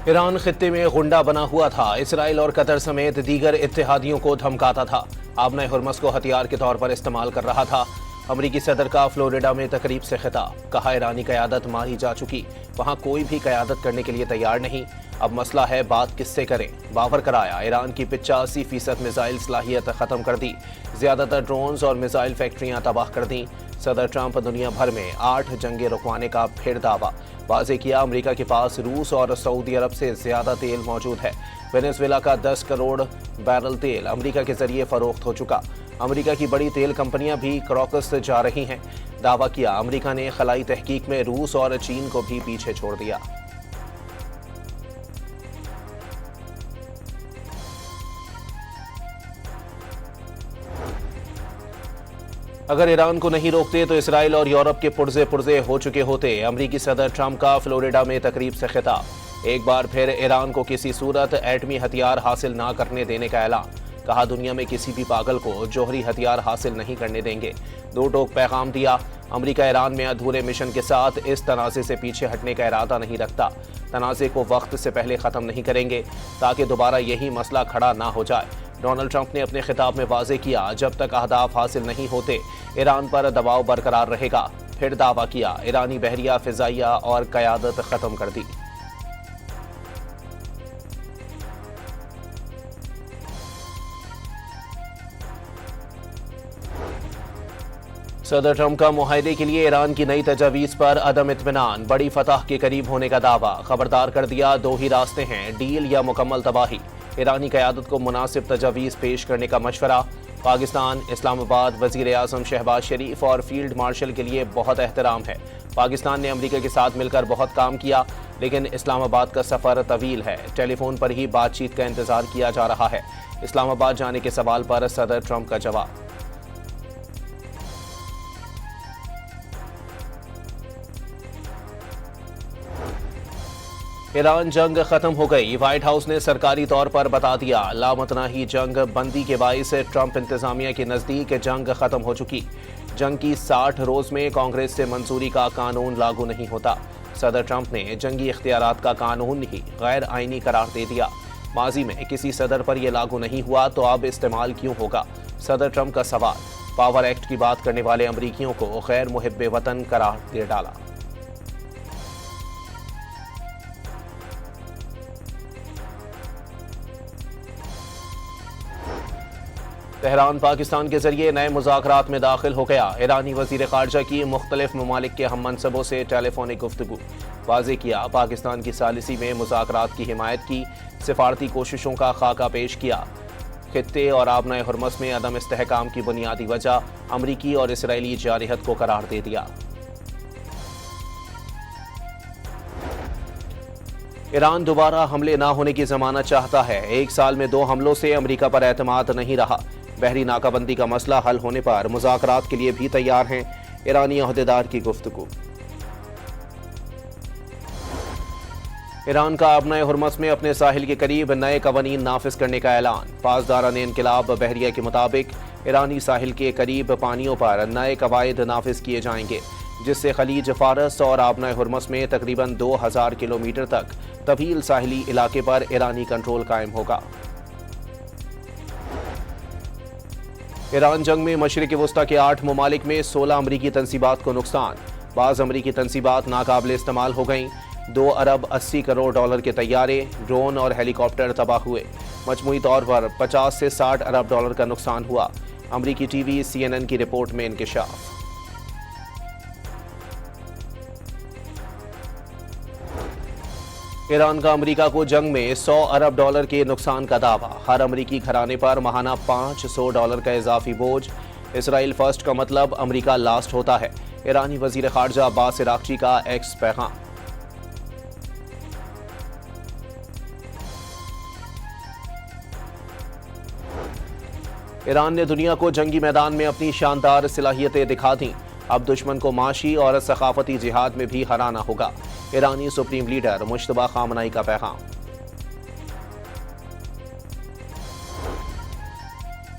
Iran खित्ते में गुंडा बना हुआ था। इसराइल और कतर समेत दीगर इत्तेहादियों को धमकाता था। आबना हुर्मस को हथियार के तौर पर इस्तेमाल कर रहा था। अमरीकी सदर का फ्लोरिडा में तकरीब से खिताब, कहा ईरानी क़यादत मारी जा चुकी, वहां कोई भी क़यादत करने के लिए तैयार नहीं, अब मसला है बात किससे करें। बावर कराया, ईरान की 85% मिसाइल सलाहियत ख़त्म कर दी, ज़्यादातर ड्रोन्स और मिसाइल फैक्ट्रियां तबाह कर दी। सदर ट्रंप दुनिया भर में 8 जंगें रुकवाने का फिर दावा, वाज़े किया अमरीका के पास रूस और सऊदी अरब से ज़्यादा तेल मौजूद है। वेनेजुएला का 10 करोड़ बैरल तेल अमरीका के जरिए फरोख्त हो चुका। अमरीका की बड़ी तेल कंपनियां भी क्रॉकस से जा रही हैं। दावा किया अमरीका ने खलाई तहकीक में रूस और चीन को भी पीछे छोड़ दिया। अगर ईरान को नहीं रोकते तो इसराइल और यूरोप के पुर्जे हो चुके होते। अमरीकी सदर ट्रंप का फ्लोरिडा में तकरीब से खिताब, एक बार फिर ईरान को किसी सूरत एटमी हथियार हासिल ना करने देने का ऐलान, कहा दुनिया में किसी भी पागल को जौहरी हथियार हासिल नहीं करने देंगे। दो टोक पैगाम दिया, अमरीका ईरान में अधूरे मिशन के साथ इस तनाज़े से पीछे हटने का इरादा नहीं रखता। तनाज़े को वक्त से पहले ख़त्म नहीं करेंगे ताकि दोबारा यही मसला खड़ा ना हो जाए। डोनाल्ड ट्रंप ने अपने खिताब में वाज़े किया, जब तक अहदाफ हासिल नहीं होते ईरान पर दबाव बरकरार रहेगा। फिर दावा किया ईरानी बहरिया, फ़िज़ाइया और क़यादत ख़त्म कर दी। सदर ट्रंप का मुआहदे के लिए ईरान की नई तजावीज़ पर अदम इत्मीनान, बड़ी फतह के करीब होने का दावा, खबरदार कर दिया दो ही रास्ते हैं, डील या मुकम्मल तबाही। ईरानी क़यादत को मुनासिब तजावीज़ पेश करने का मशवरा। पाकिस्तान, इस्लामाबाद, वज़ीर आज़म शहबाज शरीफ और फील्ड मार्शल के लिए बहुत एहतराम है। पाकिस्तान ने अमरीका के साथ मिलकर बहुत काम किया, लेकिन इस्लामाबाद का सफ़र तवील है, टेलीफोन पर ही बातचीत का इंतज़ार किया जा रहा है। इस्लामाबाद जाने के सवाल पर सदर ट्रंप का जवाब। ईरान जंग खत्म हो गई, व्हाइट हाउस ने सरकारी तौर पर बता दिया। लामतनाही जंग बंदी के बाइस ट्रंप इंतजामिया के नज़दीक जंग खत्म हो चुकी। जंग की 60 रोज़ में कांग्रेस से मंजूरी का कानून लागू नहीं होता। सदर ट्रंप ने जंगी इख्तियारात का कानून ही गैर आइनी करार दे दिया। माजी में किसी सदर पर यह लागू नहीं हुआ तो अब इस्तेमाल क्यों होगा? सदर ट्रंप का सवाल। पावर एक्ट की बात करने वाले अमरीकियों को गैर मुहिब्बे वतन करार दे डाला। तेहरान पाकिस्तान के जरिए नए मुज़ाकरात में दाखिल हो गया। ईरानी वज़ीर ख़ारजा की मुख्तलिफ ममालिक के हम मनसबों से टेलीफोनिक गुफ्तगू, वाज़े किया पाकिस्तान की सालिसी में मुज़ाकरात की हिमायत की, सिफारती कोशिशों का खाका पेश किया। खित्ते और आबना हुर्मस में अदम इस्तेहकाम की बुनियादी वजह अमरीकी और इसराइली जारहत को करार दे दिया। ईरान दोबारा हमले ना होने की ज़मानत चाहता है। 1 साल में 2 हमलों से अमरीका पर एतमाद नहीं रहा। बहरी नाकाबंदी का मसला हल होने पर मुज़ाकरात के लिए भी तैयार हैं, ईरानी अहदेदार की गुफ्तगू। ईरान का आबना हुर्मस में अपने साहिल के करीब नए कवानीन नाफिज करने का ऐलान। पासदारान इनकिलाब बहरिया के मुताबिक ईरानी साहिल के करीब पानियों पर नए कवायद नाफिज किए जाएंगे, जिससे खलीज फारस और आबना हुर्मस में तकरीबन 2000 किलोमीटर तक तवील साहिली इलाके पर ईरानी कंट्रोल कायम होगा। ईरान जंग में मशरिक़ वस्ता के 8 ममालिक में 16 अमरीकी तनसीबात को नुकसान। बाज़ अमरीकी तनसीबात नाकाबिल इस्तेमाल हो गईं। 2 अरब 80 करोड़ डॉलर के तैयारे, ड्रोन और हेलीकॉप्टर तबाह हुए। मजमूई तौर पर 50 से 60 अरब डॉलर का नुकसान हुआ। अमरीकी टीवी CNN की रिपोर्ट में इंकिशाफ। ईरान का अमरीका को जंग में 100 अरब डॉलर के नुकसान का दावा। हर अमरीकी घराने पर माहाना $500 का इजाफी बोझ। इसराइल फर्स्ट का मतलब अमरीका लास्ट होता है। ईरानी वजीर खारजा अब्बास इराक्ची का एक्स पैगाम। ईरान ने दुनिया को जंगी मैदान में अपनी शानदार सलाहियतें दिखा दी। अब दुश्मन को माशी और सकाफती जिहाद में भी हराना होगा। ईरानी सुप्रीम लीडर मुश्तबा खामनाई का पैगाम।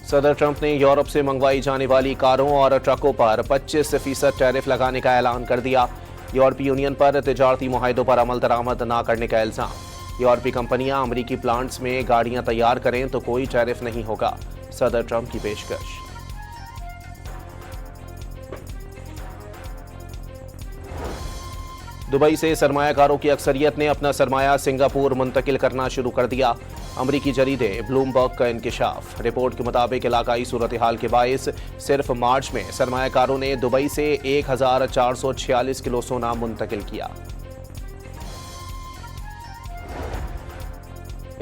सदर ट्रंप ने यूरोप से मंगवाई जाने वाली कारों और ट्रकों पर 25% टैरिफ लगाने का ऐलान कर दिया। यूरोपीय यूनियन पर तिजारती मुआहदों पर अमल दरामद न करने का इल्जाम। यूरोपीय कंपनियां अमेरिकी प्लांट्स में गाड़ियां तैयार करें तो कोई टैरिफ नहीं होगा, सदर ट्रंप की पेशकश। दुबई से सरमायाकारों की अक्सरियत ने अपना सरमाया सिंगापुर मुंतकिल करना शुरू कर दिया। अमरीकी जरीदे ब्लूमबर्ग का इंकिशाफ। रिपोर्ट के मुताबिक इलाकाई सूरत हाल के बायस सिर्फ मार्च में सरमायाकारों ने दुबई से 1446 किलो सोना मुंतकिल किया।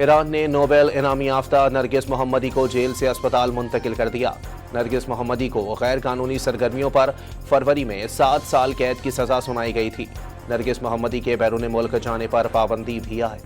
ईरान ने नोबेल इनामी याफ्ता नरगिस मोहम्मदी को जेल से अस्पताल मुंतकिल कर दिया। नरगिस मोहम्मदी को गैर कानूनी सरगर्मियों पर फरवरी में 7 साल कैद की सजा सुनाई गई थी। नरगिस मोहम्मदी के बैरून मुल्क जाने पर पाबंदी भी आए।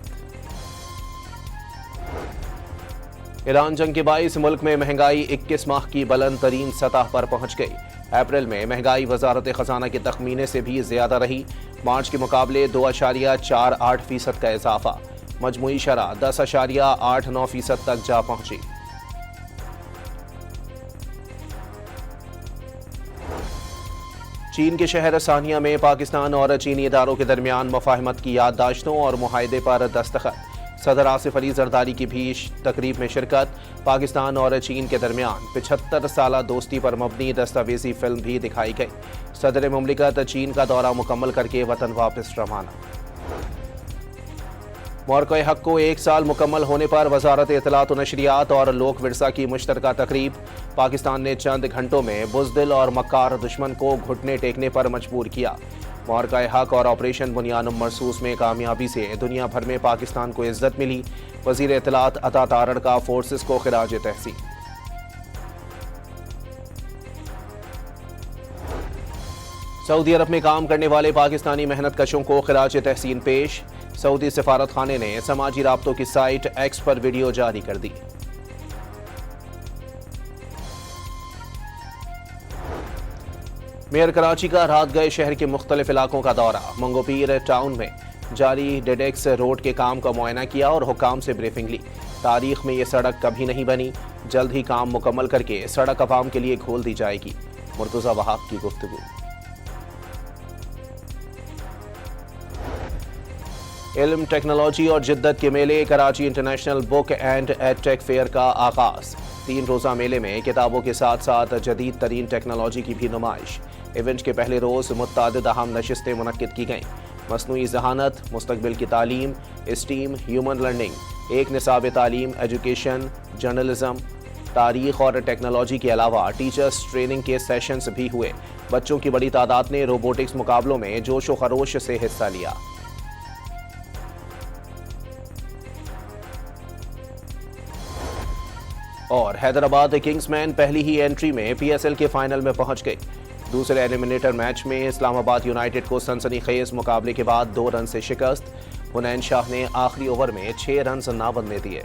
ईरान जंग के बाइस मुल्क में महंगाई 21 माह की बुलंद तरीन सतह पर पहुंच गई। अप्रैल में महंगाई वजारत खजाना के तखमीने से भी ज्यादा रही। मार्च के मुकाबले 2.48% का इजाफा। मजमूई शरह 10.89% तक जा पहुंची। चीन के शहर सानिया में पाकिस्तान और चीनी इदारों के दरमियान मुफाहमत की याददाश्तों और मुआहदे पर दस्तखत। सदर आसिफ अली जरदारी की भी तकरीब में शिरकत। पाकिस्तान और चीन के दरमियान 75 साला दोस्ती पर मबनी दस्तावेजी फिल्म भी दिखाई गई। सदर मुमलिकत चीन का दौरा मुकम्मल करके वतन वापस रवाना। मौक़े हक को 1 साल मुकम्मल होने पर वजारत इत्तलात व नशरियात और लोक विरसा की मुश्तरका तकरीब। पाकिस्तान ने चंद घंटों में बुज़दिल और मक्कार दुश्मन को घुटने टेकने पर मजबूर किया। मौक़े हक और ऑपरेशन बुनियानुम मरसूस में कामयाबी से दुनिया भर में पाकिस्तान को इज्जत मिली। वज़ीर इत्तलात अता तारड़ का फोर्सेस को खिराज तहसीन। सऊदी अरब में काम करने वाले पाकिस्तानी मेहनत कशों को खिराज तहसीन पेश। सऊदी सफारत खाने ने समाजी राब्तों की साइट एक्स पर वीडियो जारी कर दी। मेयर कराची का रात गए शहर के मुख्तलिफ इलाकों का दौरा। मंगोपीर टाउन में जारी डेडेक्स रोड के काम का मुआयना किया और हुकाम से ब्रीफिंग ली। तारीख में ये सड़क कभी नहीं बनी, जल्द ही काम मुकम्मल करके सड़क अवाम के लिए खोल दी जाएगी। मुर्तजा वहाब की गुफ्तगू। इल्म, टेक्नोलॉजी और जिद्दत के मेले Karachi international book and edtech fair का आगाज। 3 रोज़ा मेले में किताबों के साथ साथ जदीद तरीन टेक्नोलॉजी की भी नुमाइश। इवेंट के पहले रोज़ मुतअद्दिद अहम नशिस्तें मुनक्किद की गईं। मस्नूई ज़हानत, मुस्तकबिल की तालीम, स्टीम, ह्यूमन लर्निंग, एक निसाब तालीम, एजुकेशन, जर्नलिज्म, तारीख और टेक्नोलॉजी के अलावा टीचर्स ट्रेनिंग के सेशंस भी हुए। बच्चों की बड़ी तादाद ने रोबोटिक्स मुकाबलों में जोश व खरोश से हिस्सा लिया। और हैदराबाद किंग्समैन पहली ही एंट्री में PSL के फाइनल में पहुंच गई। दूसरे एलिमिनेटर मैच में इस्लामाबाद यूनाइटेड को सनसनीखेज मुकाबले के बाद 2 रन से शिकस्त। हुनैन शाह ने आखिरी ओवर में 6 रन ना बनने दिए।